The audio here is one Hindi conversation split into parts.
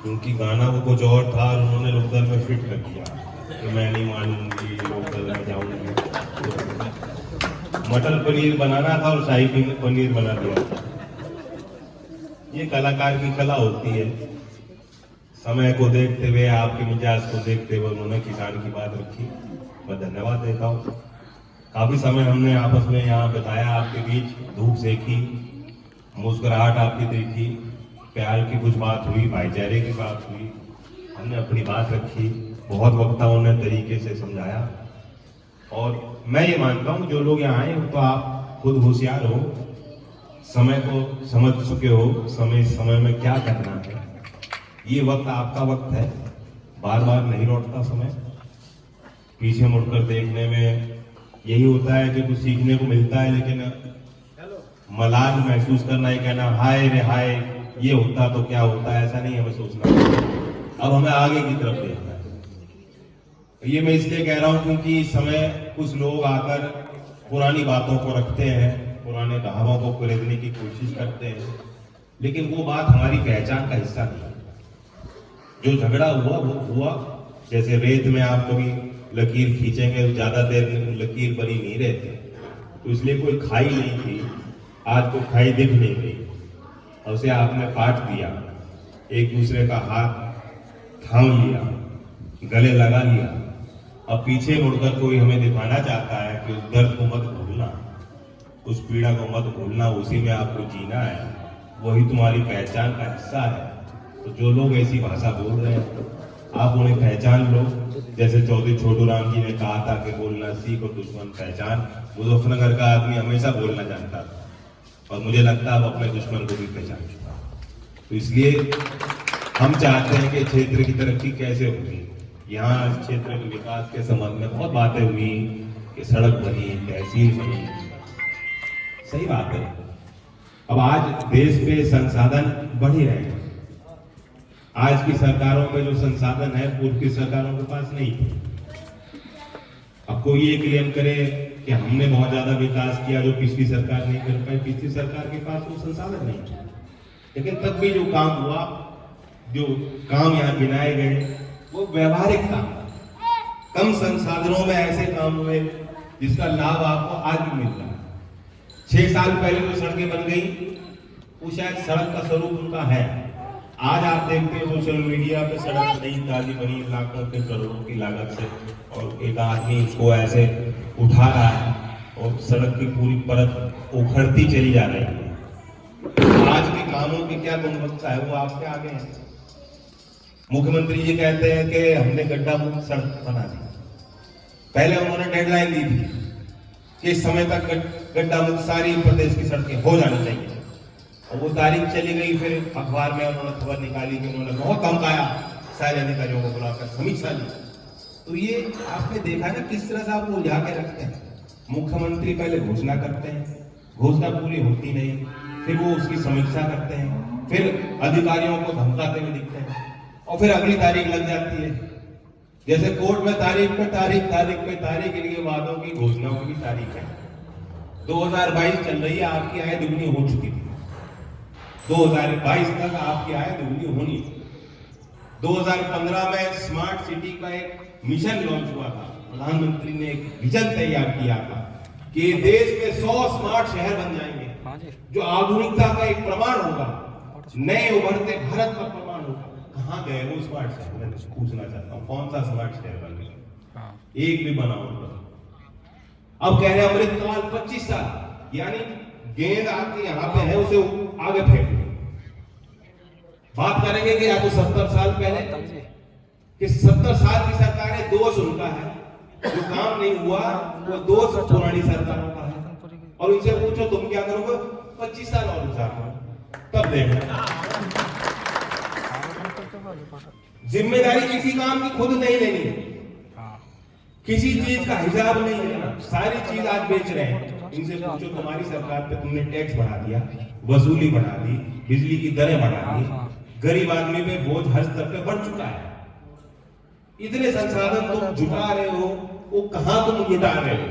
क्योंकि गाना वो कुछ और था और उन्होंने लोकदल में फिट कर दिया कि मैं नहीं मानूंगी, लोकदल में जाऊंगी। मटर पनीर बनाना था और शाही पनीर बना दिया। ये कलाकार की कला होती है। समय को देखते हुए, आपके मिजाज को देखते हुए उन्होंने किसान की बात रखी। मैं धन्यवाद देता हूँ। काफी समय हमने आपस में यहाँ बिताया, आपके बीच धूप सेकी, मुस्कुराहट आपकी देखी, प्यार की कुछ बात हुई, भाईचारे की बात हुई, हमने अपनी बात रखी, बहुत वक्ताओं ने तरीके से समझाया। और मैं ये मानता हूँ जो लोग यहाँ आए तो आप खुद होशियार हो, समय को समझ चुके हो, समय में क्या करना है। ये वक्त आपका वक्त है, बार बार नहीं लौटता समय। पीछे मुड़कर देखने में यही होता है कि कुछ सीखने को मिलता है, लेकिन मलाल महसूस करना ही, कहना हाय रे हाय ये होता तो क्या होता है, ऐसा नहीं हमें सोचना। अब हमें आगे की तरफ देखना है। ये मैं इसलिए कह रहा हूं क्योंकि समय कुछ लोग आकर पुरानी बातों को रखते हैं, पुराने कहावों को खरीदने की कोशिश करते हैं, लेकिन वो बात हमारी पहचान का हिस्सा नहीं है। जो झगड़ा हुआ वो हुआ। जैसे रेत में आप कभी लकीर खींचेंगे तो ज्यादा देर लकीर बनी नहीं रहती, तो इसलिए कोई खाई नहीं थी, आज तो खाई दिख नहीं गई और उसे आपने काट दिया, एक दूसरे का हाथ थाम लिया, गले लगा लिया। अब पीछे मुड़कर कोई हमें दिखाना चाहता है कि उस दर्द को मत भूलना, उस पीड़ा को मत भूलना, उसी में आपको जीना है, वही तुम्हारी पहचान का हिस्सा है। तो जो लोग ऐसी भाषा बोल रहे हैं आप उन्हें पहचान लो। जैसे चौधरी छोटू राम जी ने कहा था कि बोलना सीख और दुश्मन पहचान। मुजफ्फरनगर का आदमी हमेशा बोलना जानता था और मुझे लगता है अब अपने दुश्मन को भी पहचान चुका। तो इसलिए हम चाहते हैं कि क्षेत्र की तरक्की कैसे होगी। यहाँ क्षेत्र के विकास के संबंध में बहुत बातें हुई कि सड़क बनी, तहसील बनी, सही बात है। अब आज देश में संसाधन बढ़ ही रहे हैं। आज की सरकारों में जो संसाधन है पूर्व की सरकारों के पास नहीं थे। अब कोई ये क्लेम करे कि हमने बहुत ज्यादा विकास किया जो पिछली सरकार नहीं कर पाई, पिछली सरकार के पास वो संसाधन नहीं थे, लेकिन तब भी जो काम हुआ, जो काम यहाँ गिनाए गए वो व्यवहारिक काम, कम संसाधनों में ऐसे काम हुए जिसका लाभ आपको आज भी मिल रहा है। 6 साल पहले जो सड़कें बन गई वो शायद सड़क का स्वरूप उनका है। आज आप देखते हो सोशल मीडिया पे सड़क नई ताजी बनी, लाखों के करोड़ों की लागत से, और एक आदमी उसको ऐसे उठा रहा है और सड़क की पूरी परत उखड़ती चली जा रही है। आज के कामों की क्या गुणवत्ता है वो आपके आगे है। मुख्यमंत्री जी कहते हैं कि हमने गड्ढा मुक्त सड़क बना दी। पहले उन्होंने डेडलाइन दी थी कि इस समय तक गड्ढा मुक्त सारी प्रदेश की सड़कें हो जानी चाहिए, और वो तारीख चली गई। फिर अखबार में उन्होंने खबर निकाली कि उन्होंने बहुत धमकाया, सारे अधिकारियों को बुलाकर समीक्षा ली। तो ये आपने देखा ना किस तरह से आप उलझा के रखते हैं। मुख्यमंत्री पहले घोषणा करते हैं, घोषणा पूरी होती नहीं, फिर वो उसकी समीक्षा करते हैं, फिर अधिकारियों को धमकाते हुए दिखते हैं, और फिर अगली तारीख लग जाती है। जैसे कोर्ट में तारीख पे तारीख इनके वादों की घोषणाओं की तारीख है। 2022 चल रही है, आपकी आय दुगनी हो चुकी थी। 2022 तक आपकी आय दुगनी होनी थी। 2015 में स्मार्ट सिटी का एक मिशन लॉन्च हुआ था। प्रधानमंत्री ने एक विजन तैयार किया था कि देश में 100 स्मार्ट शहर बन जाएंगे, जो आधुनिकता का एक प्रमाण होगा, नए उभरते भारत का प्रमाण होगा। कहाँ गए वो स्मार्ट शहर? मैं पूछना चाहता हूँ, कौन सा स्मार्ट शहर बन गया? एक भी बना होगा। अब कह रहे हैं अमृतकाल 25 साल, यानी गेंद आपके यहाँ पे है, उसे आगे फेंक। बात करेंगे कि या तो 70 साल पहले, कि 70 साल की सरकार है, दोष उनका है, जो काम नहीं हुआ वो दोष पुरानी सरकारों का है। और उनसे पूछो तुम क्या करोगे, 25 साल और इंतजार करो, तब देखना। जिम्मेदारी किसी काम की खुद नहीं लेनी है, किसी चीज का हिसाब नहीं लेना, सारी चीज आज बेच रहे हैं। इनसे पूछो तुम्हारी सरकार पे तुमने टैक्स बढ़ा दिया, वसूली बढ़ा दी, बिजली की दरें बढ़ा दी, गरीब आदमी पे बोझ हर स्तर पे बढ़ चुका है। इतने संसाधन तुम जुटा रहे हो, वो कहां तुम जुटा रहे हो?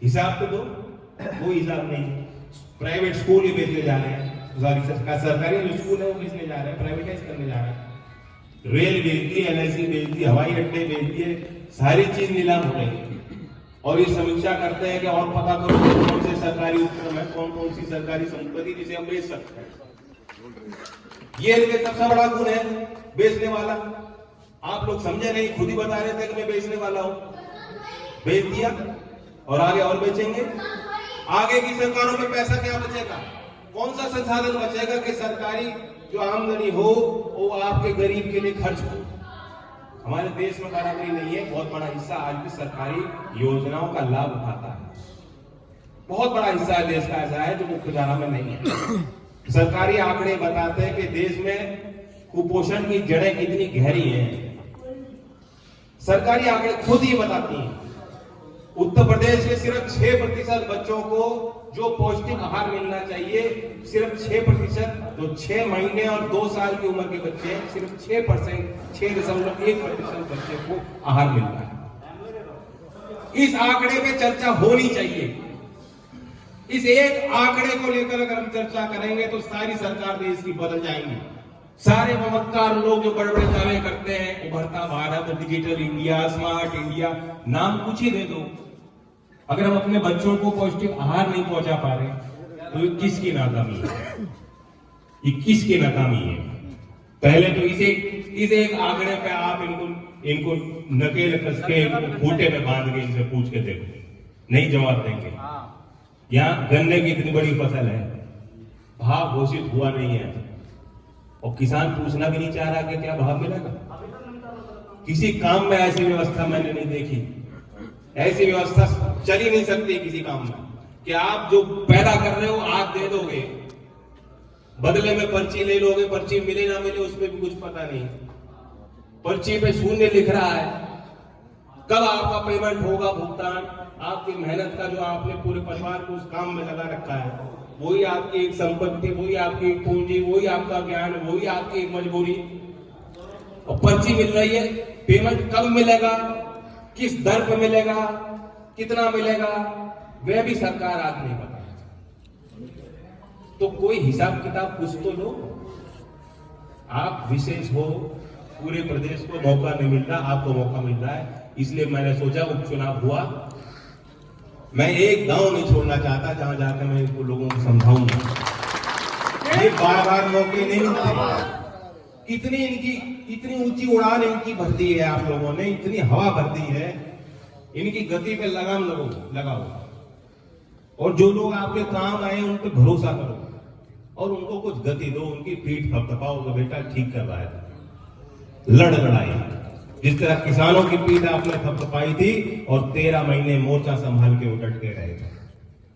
हिसाब तो दो, वो हिसाब नहीं। प्राइवेट स्कूल ही बेचने जा रहे हैं, सरकारी जो स्कूल है वो बेचने जा रहे हैं, प्राइवेटाइज करने जा रहे हैं। रेल बेच दी, एलआईसी बेच दी, हवाई अड्डे बेच दिए, सारी चीज नीलाम हो गई। और ये समीक्षा करते हैं कि और पता करो कि कौन से सरकारी उपक्रम है, कौन कौन सी सरकारी संपत्ति जिसे हम बेच सकते हैं। ये इनके सबसे बड़ा गुण है, बेचने वाला। आप लोग समझे नहीं, खुद ही बता रहे थे कि मैं बेचने वाला हूं, बेच दिया और आगे और बेचेंगे। आगे की सरकारों में पैसा क्या बचेगा, कौन सा संसाधन बचेगा कि सरकारी जो आमदनी हो वो आपके गरीब के लिए खर्च हो। हमारे देश में बराबरी नहीं है, बहुत बड़ा हिस्सा आज भी सरकारी योजनाओं का लाभ उठाता है। बहुत बड़ा हिस्सा देश का ऐसा है जो मुख्य धारा में नहीं है। सरकारी आंकड़े बताते हैं कि देश में कुपोषण की जड़ें कितनी गहरी हैं। सरकारी आंकड़े खुद ही बताती हैं। उत्तर प्रदेश के सिर्फ 6% बच्चों को जो पौष्टिक आहार मिलना चाहिए, सिर्फ 6%, तो 6 महीने और 2 साल की उम्र के बच्चे सिर्फ 6.1% बच्चे को आहार मिलता है। इस आंकड़े पे चर्चा होनी चाहिए। इस एक आंकड़े को लेकर अगर हम चर्चा करेंगे तो सारी सरकार देश की बदल जाएंगी। सारे चमत्कार लोग जो बड़े बड़े दावे करते हैं, उभरता Bharat, digital India, smart India, नाम कुछ ही दे दो, अगर हम अपने बच्चों को पौष्टिक आहार नहीं पहुंचा पा रहे तो ये किसकी नाकामी है, ये किसकी नाकामी है। पहले तो इस एक आंकड़े पे आप इनको नकेल कस के खूंटे में बांध के इनसे पूछ के देखो, नहीं जवाब देंगे। यहाँ गन्ने की इतनी बड़ी फसल है, भाव घोषित हुआ नहीं है और किसान पूछना भी नहीं चाह रहा कि क्या भाव मिलेगा। किसी काम में ऐसी व्यवस्था मैंने नहीं देखी। ऐसी व्यवस्था चल ही नहीं सकती किसी काम में कि आप जो पैदा कर रहे हो आप दे दोगे, बदले में पर्ची ले लोगे, पर्ची मिले ना मिले उस पर भी कुछ पता नहीं। पर्ची पे शून्य लिख रहा है, कब आपका पेमेंट होगा, भुगतान आपकी मेहनत का जो आपने पूरे परिवार को उस काम में लगा रखा है, वही आपकी एक संपत्ति, वही आपकी एक पूंजी, वही आपका ज्ञान, वही आपकी एक मजबूरी। और पर्ची मिल रही है, पेमेंट कब मिलेगा, किस दर पर मिलेगा, कितना मिलेगा, वह भी सरकार आज नहीं बता। तो कोई हिसाब किताब कुछ तो लो। आप विशेष हो, पूरे प्रदेश को मौका नहीं मिल रहा, आपको मौका मिल रहा है। इसलिए मैंने सोचा उपचुनाव हुआ, मैं एक गांव नहीं छोड़ना चाहता जहां जाकर मैं इनको लोगों को समझाऊंगा। ये बार बार मौके नहीं मिलते। कितनी इतनी ऊंची उड़ान इनकी भर दी है आप लोगों ने, इतनी हवा भर दी है, इनकी गति पे लगाम लगाओ। और जो लोग आपके काम आए उन पे भरोसा करो और उनको कुछ गति दो, उनकी पीठ थपथपाओ तो बेटा ठीक कर रहा है, लड़ाई। जिस तरह किसानों की पीठ आपने थपथपाई थी और 13 महीने मोर्चा संभाल के उठट के रहे थे।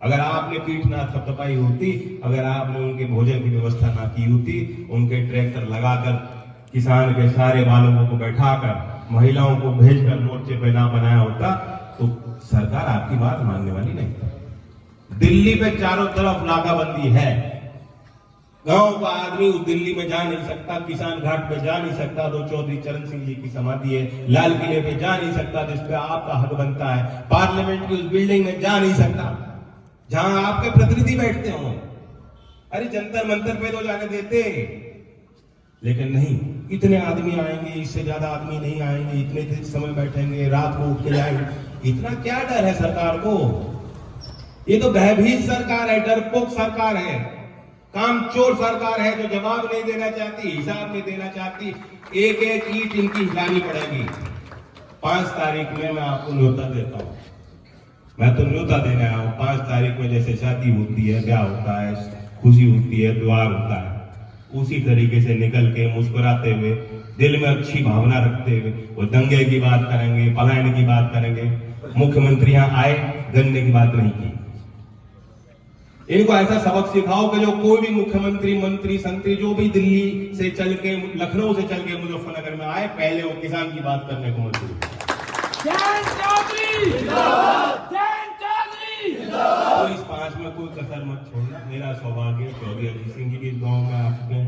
अगर आपने पीठ ना थपथपाई होती, अगर आपने उनके भोजन की व्यवस्था ना की होती, उनके ट्रैक्टर लगाकर किसान के सारे बालों को बैठाकर महिलाओं को भेजकर मोर्चे पे ना बनाया होता तो सरकार आपकी बात मानने वाली नहीं। दिल्ली पे चारों तरफ नाकाबंदी है, गांव का आदमी उस दिल्ली में जा नहीं सकता, किसान घाट पे जा नहीं सकता, तो चौधरी चरण सिंह जी की समाधि है, लाल किले पे जा नहीं सकता जिसपे आपका हक बनता है, पार्लियामेंट की उस बिल्डिंग में जा नहीं सकता जहां आपके प्रतिनिधि बैठते हो। अरे जंतर मंतर पे तो जाने देते, लेकिन नहीं, इतने आदमी आएंगे, इससे ज्यादा आदमी नहीं आएंगे, इतने समय बैठेंगे, रात को उठ के जाएंगे। इतना क्या डर है सरकार को? ये तो भयभीत सरकार है, डरपोक सरकार है, कामचोर सरकार है जो जवाब नहीं देना चाहती, हिसाब नहीं देना चाहती। एक एक ईंट इनकी हिलानी पड़ेगी। 5 तारीख में मैं आपको न्योता देता हूं, मैं तो न्योता देने आया हूं। 5 तारीख में जैसे शादी होती है, ब्याह होता है, खुशी होती है, त्योहार होता है, उसी तरीके से निकल के मुस्कुराते हुए, दिल में अच्छी भावना रखते हुए वो दंगे की बात करेंगे, पलायन की बात करेंगे। मुख्यमंत्री यहां आए, गन्ने की बात नहीं की। इनको ऐसा सबक सिखाओ कि जो कोई भी मुख्यमंत्री, मंत्री, संतरी जो भी दिल्ली से चल के, लखनऊ से चल के मुजफ्फरनगर में आए, पहले वो किसान की बात करने को मजबूर। तो इस 5 में कोई कसर मत छोड़ना। मेरा सौभाग्य चौधरी अजीत सिंह जी के इस गाँव में आपके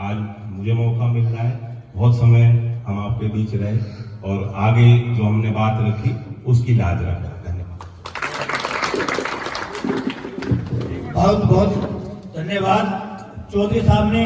आज मुझे मौका मिल रहा है। बहुत समय हम आपके बीच रहे और आगे जो हमने बात रखी उसकी लाज रखा। बहुत बहुत धन्यवाद चौधरी साहब ने।